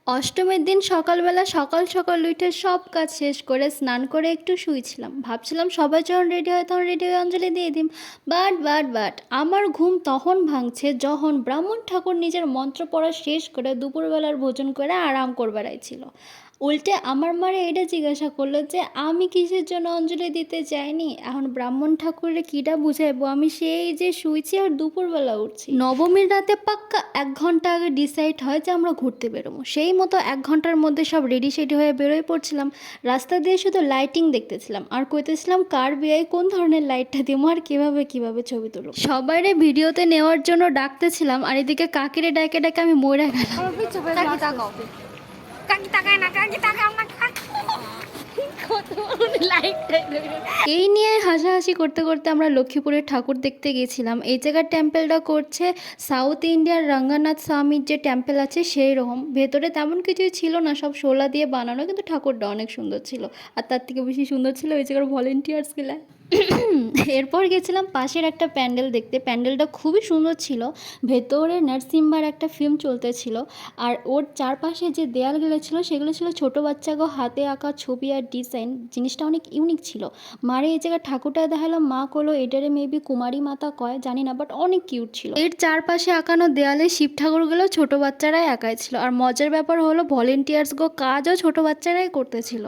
অষ্টমীর দিন সকালবেলা সকাল সকাল উঠে সব কাজ শেষ করে স্নান করে একটু শুয়েছিলাম, ভাবছিলাম সবাই যখন রেডি হয় তখন রেডি হয়ে অঞ্জলি দিয়ে দিম। বাট আমার ঘুম তখন ভাঙছে যখন ব্রাহ্মণ ঠাকুর নিজের মন্ত্র পড়া শেষ করে দুপুরবেলার ভোজন করে আরাম করবার আইছিল। উল্টে আমার মারে এটা জিজ্ঞাসা করলো যে আমি কিসের জন্য অঞ্জলি দিতে যাইনি। এখন ব্রাহ্মণ ঠাকুরে কিটা বুঝাইবো, আমি সেই যে শুয়েছি আর দুপুরবেলা উঠছি। নবমীর রাতে পাক্কা 1 ঘন্টা আগে ডিসাইড হয় যে আমরা ঘুরতে বেরোবো, সেই মতো 1 ঘন্টার মধ্যে সব রেডি সেডি হয়ে বেরোয় পড়ছিলাম। রাস্তা দিয়ে শুধু লাইটিং দেখতেছিলাম আর কইতেছিলাম কার বিয়ে কোন ধরনের লাইটটা দিব আর কিভাবে কিভাবে ছবি তুলব। সবাইরে ভিডিওতে নেওয়ার জন্য ডাকতেছিলাম আর এদিকে কাকিরে ডাকে ডাকে আমি মরে গেলাম। এই নিয়ে হাসাহাসি করতে করতে আমরা লক্ষ্মীপুরের ঠাকুর দেখতে গেছিলাম। এই জায়গার টেম্পেলটা করছে সাউথ ইন্ডিয়ার রঙ্গনাথ স্বামীর যে টেম্পেল আছে সেই রকম। ভেতরে তেমন কিছুই ছিল না, সব শোলা দিয়ে বানানো, কিন্তু ঠাকুরটা অনেক সুন্দর ছিল। আর তার থেকে বেশি সুন্দর ছিল ওই জায়গার ভলেন্টিয়ার্সগুলা। এরপর গেছিলাম পাশের একটা প্যান্ডেল দেখতে। প্যান্ডেলটা খুবই সুন্দর ছিল, ভেতরে নরসিম্বার একটা ফিল্ম চলতেছিল। আর ওর চারপাশে যে দেয়ালগুলো ছিল সেগুলো ছিল ছোটো বাচ্চাগো হাতে আঁকা ছবি আর ডিজাইন। জিনিসটা অনেক ইউনিক ছিল। মারে এই জায়গায় ঠাকুরটা দেখালাম, মা কলো এটারে মেবি কুমারী মাতা কয় জানি না, বাট অনেক কিউট ছিল। এর চারপাশে আঁকানো দেয়ালে শিব ঠাকুরগুলো ছোটো বাচ্চারাই আঁকাই ছিল। আর মজার ব্যাপার হলো ভলেন্টিয়ার্স গো কাজও ছোটো বাচ্চারাই করতেছিল।